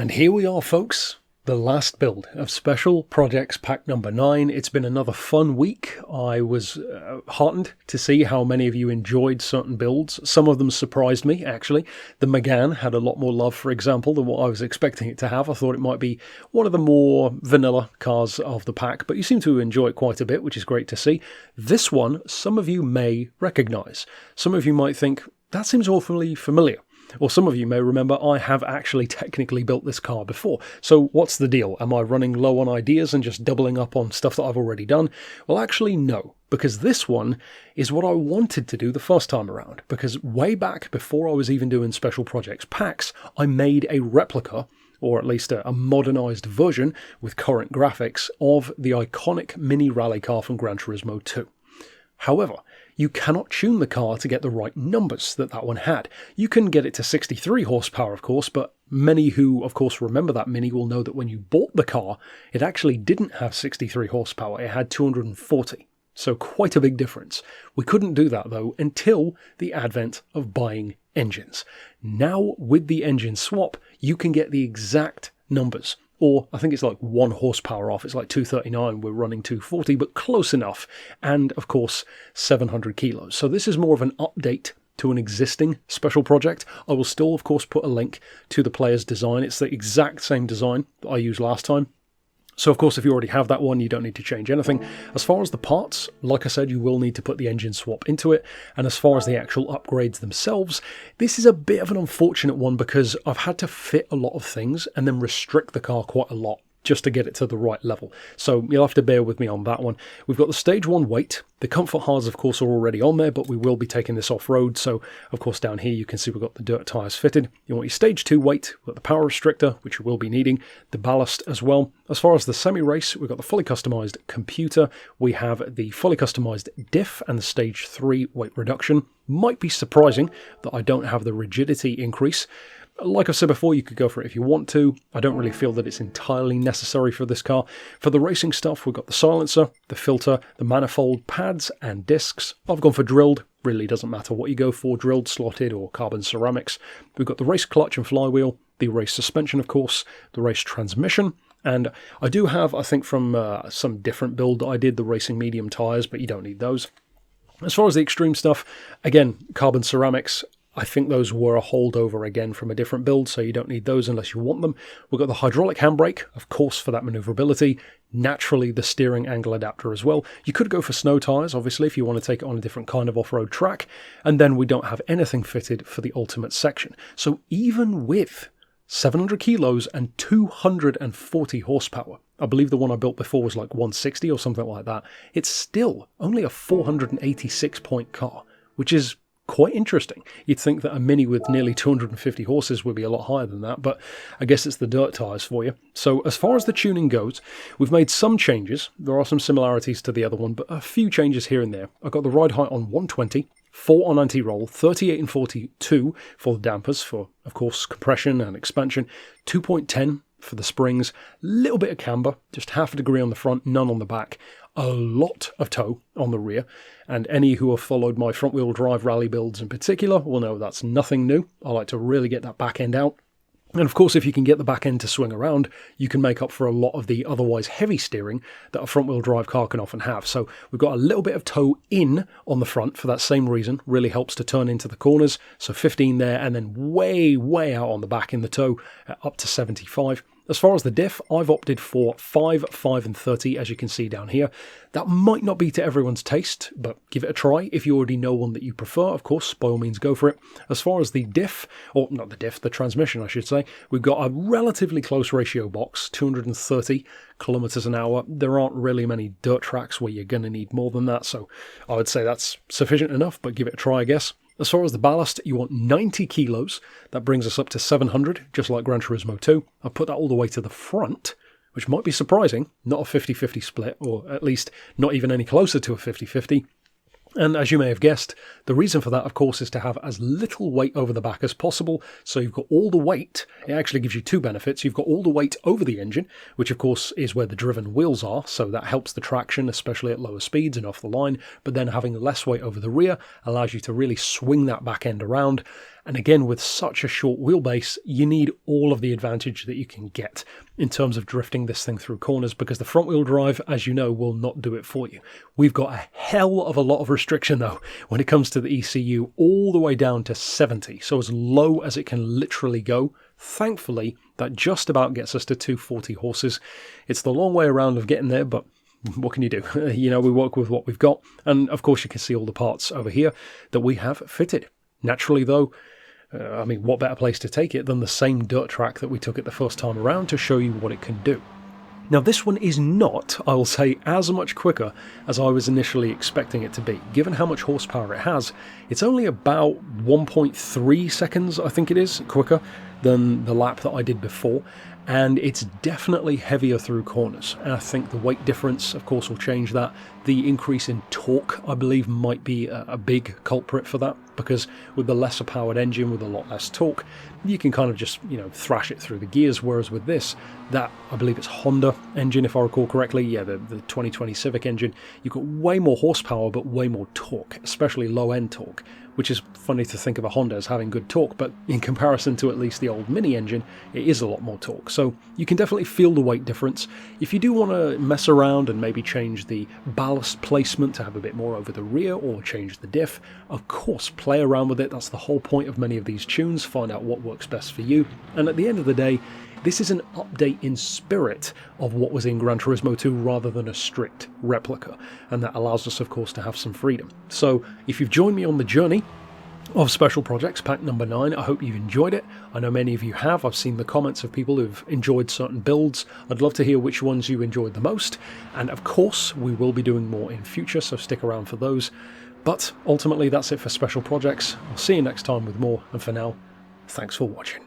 And here we are, folks, the last build of Special Projects Pack number 9. It's been another fun week. I was heartened to see how many of you enjoyed certain builds. Some of them surprised me, actually. The Megane had a lot more love, for example, than what I was expecting it to have. I thought it might be one of the more vanilla cars of the pack, but you seem to enjoy it quite a bit, which is great to see. This one, some of you may recognise. Some of you might think, that seems awfully familiar. Or some of you may remember I have actually technically built this car before. So what's the deal? Am I running low on ideas and just doubling up on stuff that I've already done? Well, actually no, because this one is what I wanted to do the first time around. Because way back before I was even doing Special Projects packs, I made a replica, or at least a modernised version with current graphics, of the iconic mini rally car from Gran Turismo 2. However, you cannot tune the car to get the right numbers that one had. You can get it to 63 horsepower, of course, but many who, of course, remember that Mini will know that when you bought the car, it actually didn't have 63 horsepower. It had 240. So quite a big difference. We couldn't do that, though, until the advent of buying engines. Now, with the engine swap, you can get the exact numbers. Or I think it's like 1 horsepower off. It's like 239. We're running 240, but close enough. And of course, 700 kilos. So this is more of an update to an existing special project. I will still, of course, put a link to the player's design. It's the exact same design that I used last time. So, of course, if you already have that one, you don't need to change anything. As far as the parts, like I said, you will need to put the engine swap into it. And as far as the actual upgrades themselves, this is a bit of an unfortunate one because I've had to fit a lot of things and then restrict the car quite a lot just to get it to the right level. So you'll have to bear with me on that one. We've got the stage 1 weight. The comfort hards, of course, are already on there, but we will be taking this off-road. So, of course, down here you can see we've got the dirt tyres fitted. You want your stage 2 weight. We've got the power restrictor, which you will be needing. The ballast as well. As far as the semi-race, we've got the fully customised computer. We have the fully customised diff and the stage 3 weight reduction. Might be surprising that I don't have the rigidity increase. Like I've said before, you could go for it if you want to. I don't really feel that it's entirely necessary for this car. For the racing stuff, we've got the silencer, the filter, the manifold, pads and discs. I've gone for drilled. Really doesn't matter what you go for, drilled, slotted or carbon ceramics. We've got the race clutch and flywheel, the race suspension, of course, the race transmission. And I do have, I think from some different build I did, the racing medium tyres, but you don't need those. As far as the extreme stuff, again, carbon ceramics. I think those were a holdover again from a different build, so you don't need those unless you want them. We've got the hydraulic handbrake, of course, for that manoeuvrability. Naturally, the steering angle adapter as well. You could go for snow tyres, obviously, if you want to take it on a different kind of off-road track. And then we don't have anything fitted for the ultimate section. So even with 700 kilos and 240 horsepower, I believe the one I built before was like 160 or something like that, it's still only a 486-point car, which is quite interesting. You'd think that a Mini with nearly 250 horses would be a lot higher than that, but I guess it's the dirt tyres for you. So as far as the tuning goes, we've made some changes. There are some similarities to the other one, but a few changes here and there. I've got the ride height on 120, 4 on anti-roll, 38 and 42 for the dampers, for, of course, compression and expansion, 2.10 for the springs, a little bit of camber, just half a degree on the front, none on the back, a lot of toe on the rear, and any who have followed my front-wheel drive rally builds in particular will know that's nothing new. I like to really get that back end out. And of course, if you can get the back end to swing around, you can make up for a lot of the otherwise heavy steering that a front-wheel drive car can often have. So we've got a little bit of toe in on the front for that same reason. Really helps to turn into the corners. So 15 there, and then way, way out on the back in the toe, up to 75. As far as the diff, I've opted for 5, 5 and 30, as you can see down here. That might not be to everyone's taste, but give it a try. If you already know one that you prefer, of course, by all means go for it. As far as the diff, or not the diff, the transmission I should say, we've got a relatively close ratio box, 230 kilometers an hour. There aren't really many dirt tracks where you're going to need more than that, so I would say that's sufficient enough, but give it a try, I guess. As far as the ballast, you want 90 kilos. That brings us up to 700, just like Gran Turismo 2. I've put that all the way to the front, which might be surprising. Not a 50-50 split, or at least not even any closer to a 50-50. And as you may have guessed, the reason for that, of course, is to have as little weight over the back as possible. So you've got all the weight. It actually gives you two benefits. You've got all the weight over the engine, which of course is where the driven wheels are. So that helps the traction, especially at lower speeds and off the line. But then having less weight over the rear allows you to really swing that back end around. And again, with such a short wheelbase, you need all of the advantage that you can get in terms of drifting this thing through corners, because the front wheel drive, as you know, will not do it for you. We've got a hell of a lot of restriction though when it comes to the ECU, all the way down to 70, so as low as it can literally go. Thankfully, that just about gets us to 240 horses. It's the long way around of getting there, but what can you do? You know, we work with what we've got. And of course, you can see all the parts over here that we have fitted. Naturally, though, I mean, what better place to take it than the same dirt track that we took it the first time around to show you what it can do. Now, this one is not, I will say, as much quicker as I was initially expecting it to be. Given how much horsepower it has, it's only about 1.3 seconds, I think it is, quicker than the lap that I did before. And it's definitely heavier through corners. And I think the weight difference, of course, will change that. The increase in torque, I believe, might be a big culprit for that, because with the lesser powered engine with a lot less torque, you can kind of just, you know, thrash it through the gears. Whereas with this, that, I believe it's Honda engine, if I recall correctly, yeah, the 2020 Civic engine, you've got way more horsepower, but way more torque, especially low-end torque, which is funny to think of a Honda as having good torque, but in comparison to at least the old Mini engine, it is a lot more torque. So you can definitely feel the weight difference. If you do want to mess around and maybe change the ballast placement to have a bit more over the rear, or change the diff, of course, play around with it. That's the whole point of many of these tunes, find out what works best for you. And at the end of the day, this is an update in spirit of what was in Gran Turismo 2 rather than a strict replica, and that allows us, of course, to have some freedom. So if you've joined me on the journey of Special Projects Pack number 9, I hope you've enjoyed it. I know many of you have. I've seen the comments of people who've enjoyed certain builds. I'd love to hear which ones you enjoyed the most, and of course we will be doing more in future, so stick around for those. But ultimately, that's it for Special Projects. I'll see you next time with more, and for now, thanks for watching.